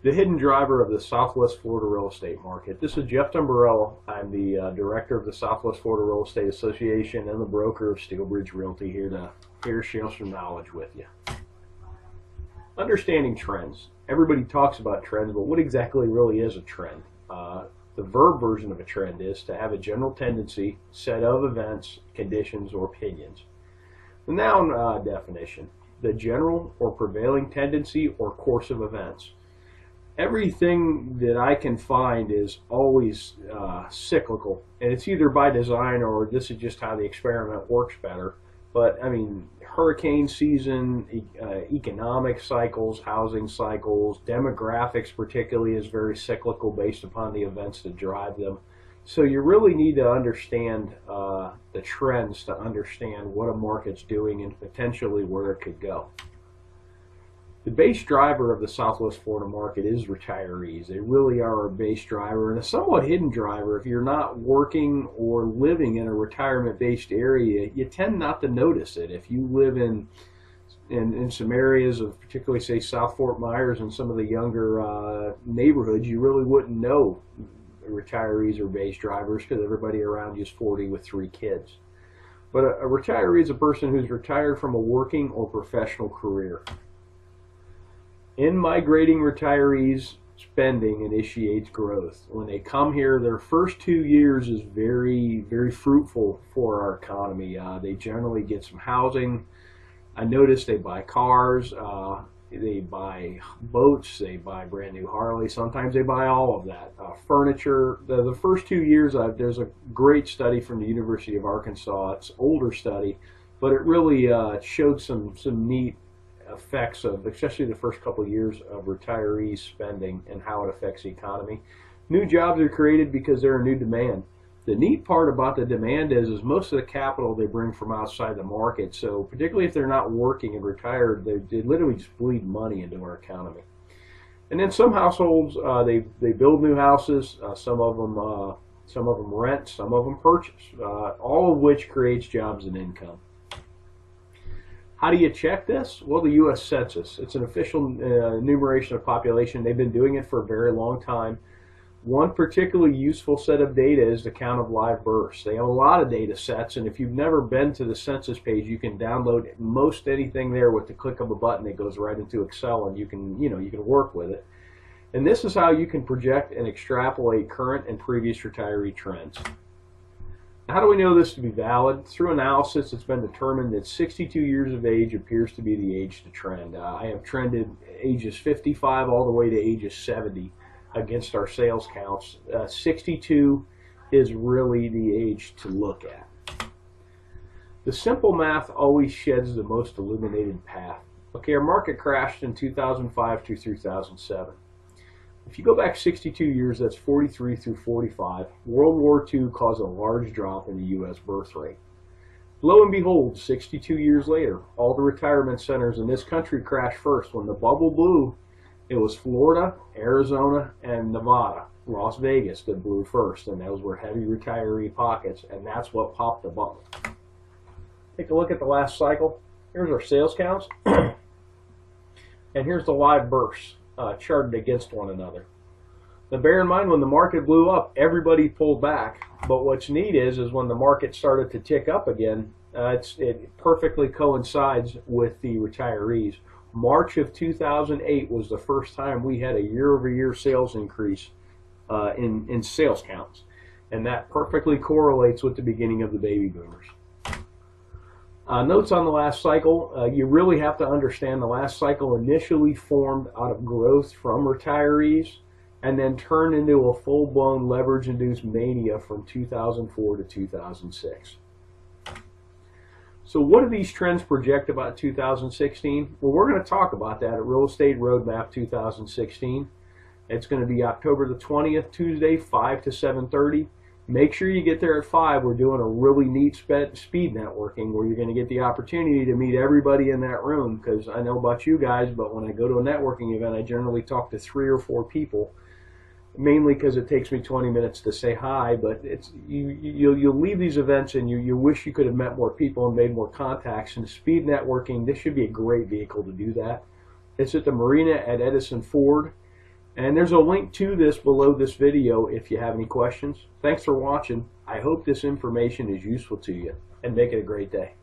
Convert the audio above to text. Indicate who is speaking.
Speaker 1: The hidden driver of the Southwest Florida real estate market. This is Jeff Dumbrella. I'm the director of the Southwest Florida Real Estate Association and the broker of Steelbridge Realty, here to share some knowledge with you. Understanding trends. Everybody talks about trends, but what exactly really is a trend? The verb version of a trend is to have a general tendency, set of events, conditions, or opinions. The noun definition: the general or prevailing tendency or course of events. Everything that I can find is always cyclical, and it's either by design or this is just how the experiment works better. But I mean, hurricane season, economic cycles, housing cycles, demographics particularly is very cyclical based upon the events that drive them. So you really need to understand the trends to understand what a market's doing and potentially where it could go. The base driver of the Southwest Florida market is retirees. They really are a base driver and a somewhat hidden driver. If you're not working or living in a retirement-based area, you tend not to notice it. If you live in some areas of particularly, say, South Fort Myers and some of the younger neighborhoods, you really wouldn't know retirees are base drivers because everybody around you is 40 with 3 kids. But a retiree is a person who's retired from a working or professional career. In migrating retirees, spending initiates growth. When they come here, their first 2 years is very, very fruitful for our economy. They generally get some housing. I noticed they buy cars, they buy boats, they buy brand new Harley. Sometimes they buy all of that. Furniture. The first 2 years, there's a great study from the University of Arkansas. It's an older study, but it really showed some neat effects of, especially the first couple of years, of retirees spending and how it affects the economy. New jobs are created because they're a new demand. The neat part about the demand is most of the capital they bring from outside the market. So particularly if they're not working and retired, they literally just bleed money into our economy. And then some households, they build new houses. Some of them rent, some of them purchase. All of which creates jobs and income. How do you check this? Well, the U.S. Census. It's an official enumeration of population. They've been doing it for a very long time. One particularly useful set of data is the count of live births. They have a lot of data sets, and if you've never been to the census page, you can download most anything there with the click of a button. It goes right into Excel, and you can work with it. And this is how you can project and extrapolate current and previous retiree trends. How do we know this to be valid? Through analysis, it's been determined that 62 years of age appears to be the age to trend. I have trended ages 55 all the way to ages 70 against our sales counts. 62 is really the age to look at. The simple math always sheds the most illuminated path. Okay, our market crashed in 2005 to 2007. If you go back 62 years, that's 43 through 45, World War II caused a large drop in the U.S. birth rate. Lo and behold, 62 years later, all the retirement centers in this country crashed first. When the bubble blew, it was Florida, Arizona, and Nevada, Las Vegas that blew first, and those were heavy retiree pockets, and that's what popped the bubble. Take a look at the last cycle. Here's our sales counts, and here's the live births. Charted against one another. Now bear in mind, when the market blew up, everybody pulled back. But what's neat is when the market started to tick up again, it perfectly coincides with the retirees. March of 2008 was the first time we had a year-over-year sales increase in sales counts. And that perfectly correlates with the beginning of the baby boomers. Notes on the last cycle, you really have to understand the last cycle initially formed out of growth from retirees and then turned into a full-blown leverage-induced mania from 2004 to 2006. So what do these trends project about 2016? Well, we're going to talk about that at Real Estate Roadmap 2016. It's going to be October the 20th, Tuesday, 5 to 7:30. Make sure you get there at 5. We're doing a really neat speed networking where you're going to get the opportunity to meet everybody in that room, because I know about you guys, but when I go to a networking event, I generally talk to 3 or 4 people, mainly because it takes me 20 minutes to say hi. But you'll leave these events and you wish you could have met more people and made more contacts. And speed networking, this should be a great vehicle to do that. It's at the marina at Edison Ford. And there's a link to this below this video if you have any questions. Thanks for watching. I hope this information is useful to you, and make it a great day.